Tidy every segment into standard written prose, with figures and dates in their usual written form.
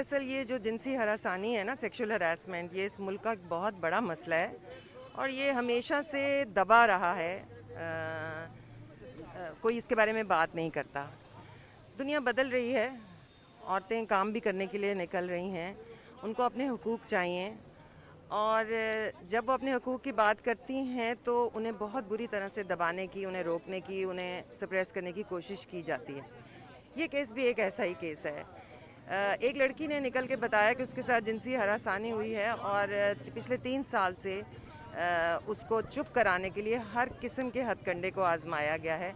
दरअसल ये जो जिनसी हरासानी है ना, सेक्सुअल हरासमेंट, ये इस मुल्क का एक बहुत बड़ा मसला है और ये हमेशा से दबा रहा है। कोई इसके बारे में बात नहीं करता। दुनिया बदल रही है, औरतें काम भी करने के लिए निकल रही हैं, उनको अपने हुकूक चाहिए और जब वो अपने हकूक़ की बात करती हैं तो उन्हें बहुत बुरी तरह से दबाने की, उन्हें रोकने की, उन्हें सप्रेस करने की कोशिश की जाती है। ये केस भी एक ऐसा ही केस है। एक लड़की ने निकल के बताया कि उसके साथ जिनसी हरासानी हुई है और पिछले 3 साल से उसको चुप कराने के लिए हर किस्म के हथकंडे को आजमाया गया है।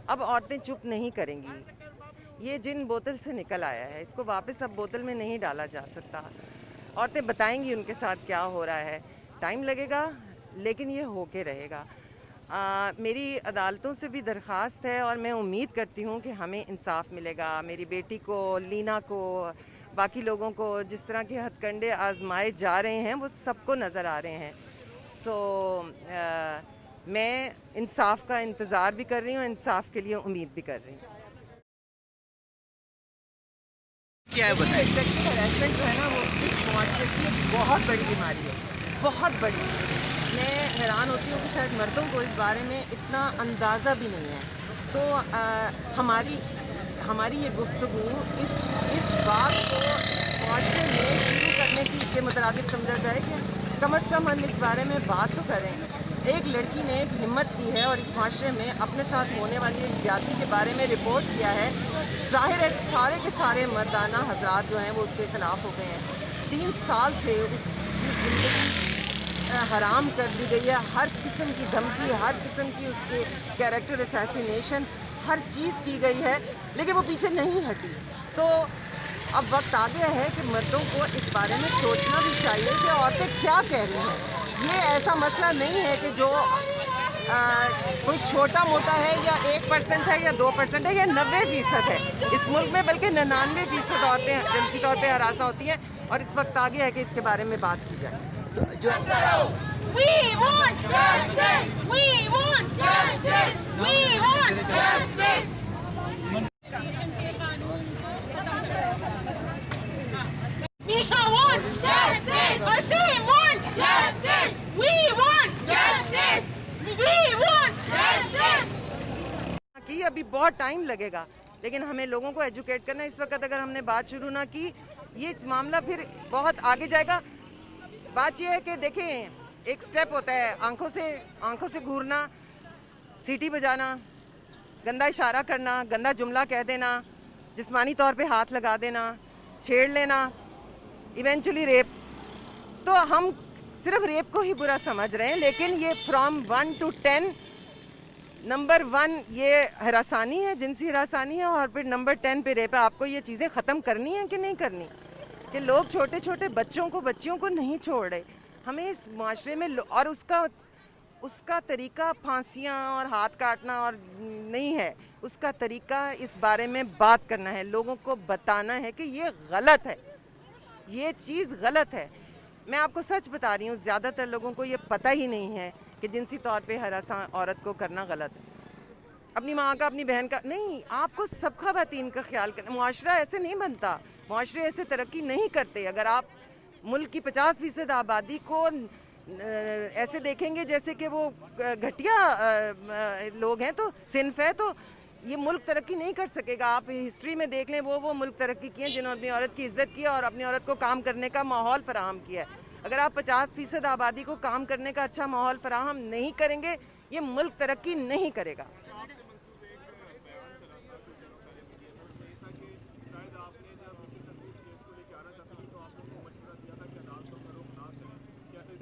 अब औरतें चुप नहीं करेंगी। ये जिन बोतल से निकल आया है, इसको वापस अब बोतल में नहीं डाला जा सकता। औरतें बताएंगी उनके साथ क्या हो रहा है। टाइम लगेगा लेकिन ये होके रहेगा। मेरी अदालतों से भी दरख्वास्त है और मैं उम्मीद करती हूँ कि हमें इंसाफ मिलेगा। मेरी बेटी को, लीना को, बाकी लोगों को जिस तरह के हथकंडे आजमाए जा रहे हैं वो सबको नज़र आ रहे हैं। मैं इंसाफ का इंतज़ार भी कर रही हूँ, इंसाफ के लिए उम्मीद भी कर रही हूँ। क्या है बताइए। सेक्सुअल हरासमेंट जो है ना, वो इस मुआशरे की बहुत बड़ी बीमारी है, बहुत बड़ी। मैं हैरान होती हूँ कि शायद मर्दों को इस बारे में इतना अंदाज़ा भी नहीं है। तो हमारी ये गुफ्तगू इस बात को मुआशरे में शुरू करने के मुताबिक समझा जाए कि कम अज़ कम हम इस बारे में बात तो करें। एक लड़की ने एक हिम्मत की है और इस माशरे में अपने साथ होने वाली एक ज़्यादती के बारे में रिपोर्ट किया है। ज़ाहिर है सारे के सारे मर्दाना हजरात जो हैं वो उसके ख़िलाफ़ हो गए हैं। 3 साल से उसकी ज़िंदगी हराम कर दी गई है। हर किस्म की धमकी, हर किस्म की उसके कैरेक्टर असैसिनेशन, हर चीज़ की गई है, लेकिन वो पीछे नहीं हटी। तो अब वक्त आ गया है कि मर्दों को इस बारे में सोचना भी चाहिए कि औरतें क्या कह रही हैं। ये ऐसा मसला नहीं है कि जो कोई छोटा मोटा है या 1% है या 2% है या 90% है इस मुल्क में, बल्कि 99% औरतें जिनसी तौर पे हरासा होती हैं और इस वक्त आ गया है कि इसके बारे में बात की जाए। We want justice! We want justice! We want justice! Misha wants justice! Asim wants justice! We want justice! We want justice! कि अभी बहुत टाइम लगेगा, लेकिन हमें लोगों को एजुकेट करना। इस वक्त अगर हमने बात शुरू ना की, ये मामला फिर बहुत आगे जाएगा। बात यह है कि देखें, एक स्टेप होता है आंखों से घूरना, सीटी बजाना, गंदा इशारा करना, गंदा जुमला कह देना, जिस्मानी तौर पे हाथ लगा देना, छेड़ लेना, इवेंचुअली रेप। तो हम सिर्फ रेप को ही बुरा समझ रहे हैं, लेकिन ये फ्रॉम 1 to 10, नंबर 1 ये हरासानी है, जिनसी हरासानी है, और फिर नंबर 10 पे रेप है। आपको ये चीज़ें ख़त्म करनी है कि नहीं करनी? कि लोग छोटे छोटे बच्चियों को नहीं छोड़ रहे। हमें इस माशरे में और उसका तरीका फांसियाँ और हाथ काटना और नहीं है। उसका तरीका इस बारे में बात करना है, लोगों को बताना है कि ये गलत है, ये चीज़ गलत है। मैं आपको सच बता रही हूँ, ज़्यादातर लोगों को ये पता ही नहीं है कि जिनसी तौर पे हरासा औरत को करना गलत है। अपनी माँ का, अपनी बहन का नहीं, आपको सब ख़वातीन का ख्याल करना। मुआशरा ऐसे नहीं बनता, मुआशरे ऐसे तरक्की नहीं करते। अगर आप मुल्क की 50% आबादी को ऐसे देखेंगे जैसे कि वो घटिया लोग हैं, तो सिन्फ है, तो ये मुल्क तरक्की नहीं कर सकेगा। आप हिस्ट्री में देख लें, वो मुल्क तरक्की किए हैं जिन्होंने अपनी औरत की इज्जत की और अपनी औरत को काम करने का माहौल फराहम किया है। अगर आप 50% आबादी को काम करने का अच्छा माहौल फराहम नहीं करेंगे, ये मुल्क तरक्की नहीं करेगा।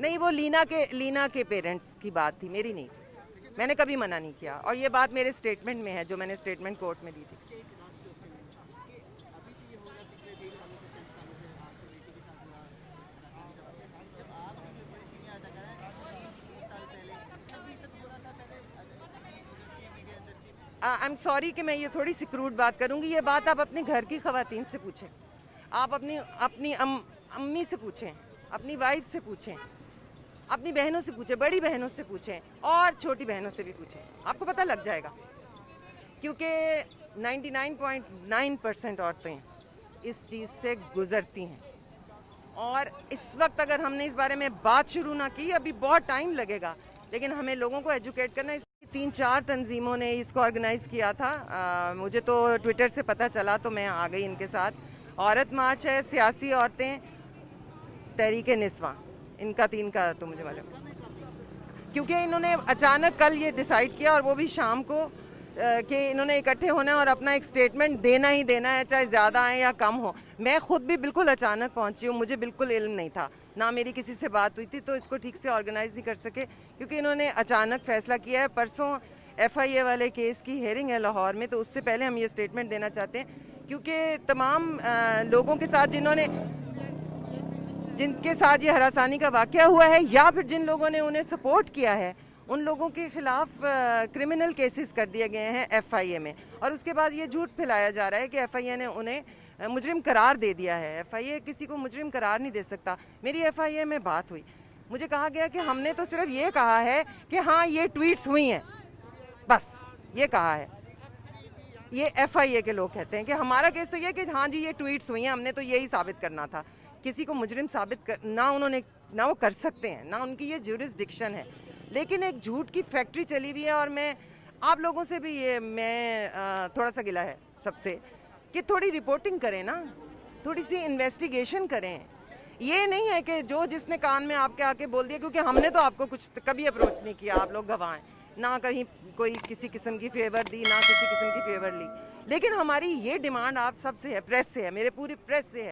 नहीं, वो लीना के पेरेंट्स की बात थी, मेरी नहीं थी। मैंने कभी मना नहीं किया और ये बात मेरे स्टेटमेंट में है, जो मैंने स्टेटमेंट कोर्ट में दी थी। आई एम सॉरी कि मैं ये थोड़ी सी क्रूड बात करूंगी। ये बात आप अपने घर की खवातीन से पूछें, आप अपनी अम्मी से पूछें, अपनी वाइफ से पूछें, अपनी बहनों से पूछें, बड़ी बहनों से पूछें और छोटी बहनों से भी पूछें, आपको पता लग जाएगा। क्योंकि 99.9% औरतें इस चीज़ से गुजरती हैं, और इस वक्त अगर हमने इस बारे में बात शुरू ना की, अभी बहुत टाइम लगेगा, लेकिन हमें लोगों को एजुकेट करना है। 3-4 तंजीमों ने इसको ऑर्गेनाइज़ किया था, मुझे तो ट्विटर से पता चला तो मैं आ गई इनके साथ। औरत मार्च है, सियासी औरतें, तहरीक निस्वा, इनका 3 का तो मुझे मालूम, क्योंकि इन्होंने अचानक कल ये डिसाइड किया, और वो भी शाम को, कि इन्होंने इकट्ठे होना है और अपना एक स्टेटमेंट देना ही देना है, चाहे ज़्यादा है या कम हो। मैं खुद भी बिल्कुल अचानक पहुंची हूँ, मुझे बिल्कुल इल्म नहीं था, ना मेरी किसी से बात हुई थी, तो इसको ठीक से ऑर्गेनाइज़ नहीं कर सके, क्योंकि इन्होंने अचानक फ़ैसला किया है। परसों FIA वाले केस की हेयरिंग है लाहौर में, तो उससे पहले हम ये स्टेटमेंट देना चाहते हैं, क्योंकि तमाम लोगों के साथ जिनके साथ ये हरासानी का वाक़या हुआ है, या फिर जिन लोगों ने उन्हें सपोर्ट किया है, उन लोगों के खिलाफ क्रिमिनल केसेस कर दिए गए हैं FIA में। और उसके बाद ये झूठ फैलाया जा रहा है कि FIA ने उन्हें मुजरिम करार दे दिया है। FIA किसी को मुजरिम करार नहीं दे सकता। मेरी FIA में बात हुई, मुझे कहा गया कि हमने तो सिर्फ ये कहा है कि हाँ ये ट्वीट्स हुई हैं, बस ये कहा है। ये FIA के लोग कहते हैं कि हमारा केस तो ये कि हाँ जी ये ट्वीट्स हुई हैं, हमने तो यही साबित करना था। किसी को मुजरिम साबित ना वो कर सकते हैं, ना उनकी ये ज्यूरिसडिक्शन है। लेकिन एक झूठ की फैक्ट्री चली हुई है, और मैं आप लोगों से भी थोड़ा सा गिला है सबसे, कि थोड़ी रिपोर्टिंग करें ना, थोड़ी सी इन्वेस्टिगेशन करें। ये नहीं है कि जो जिसने कान में आपके आके बोल दिया, क्योंकि हमने तो आपको कुछ कभी अप्रोच नहीं किया, आप लोग गवाह हैं, ना कहीं कोई किसी किस्म की फेवर दी, ना किसी किस्म की फेवर ली। लेकिन हमारी ये डिमांड आप सबसे है, प्रेस से है, मेरे पूरी प्रेस से है।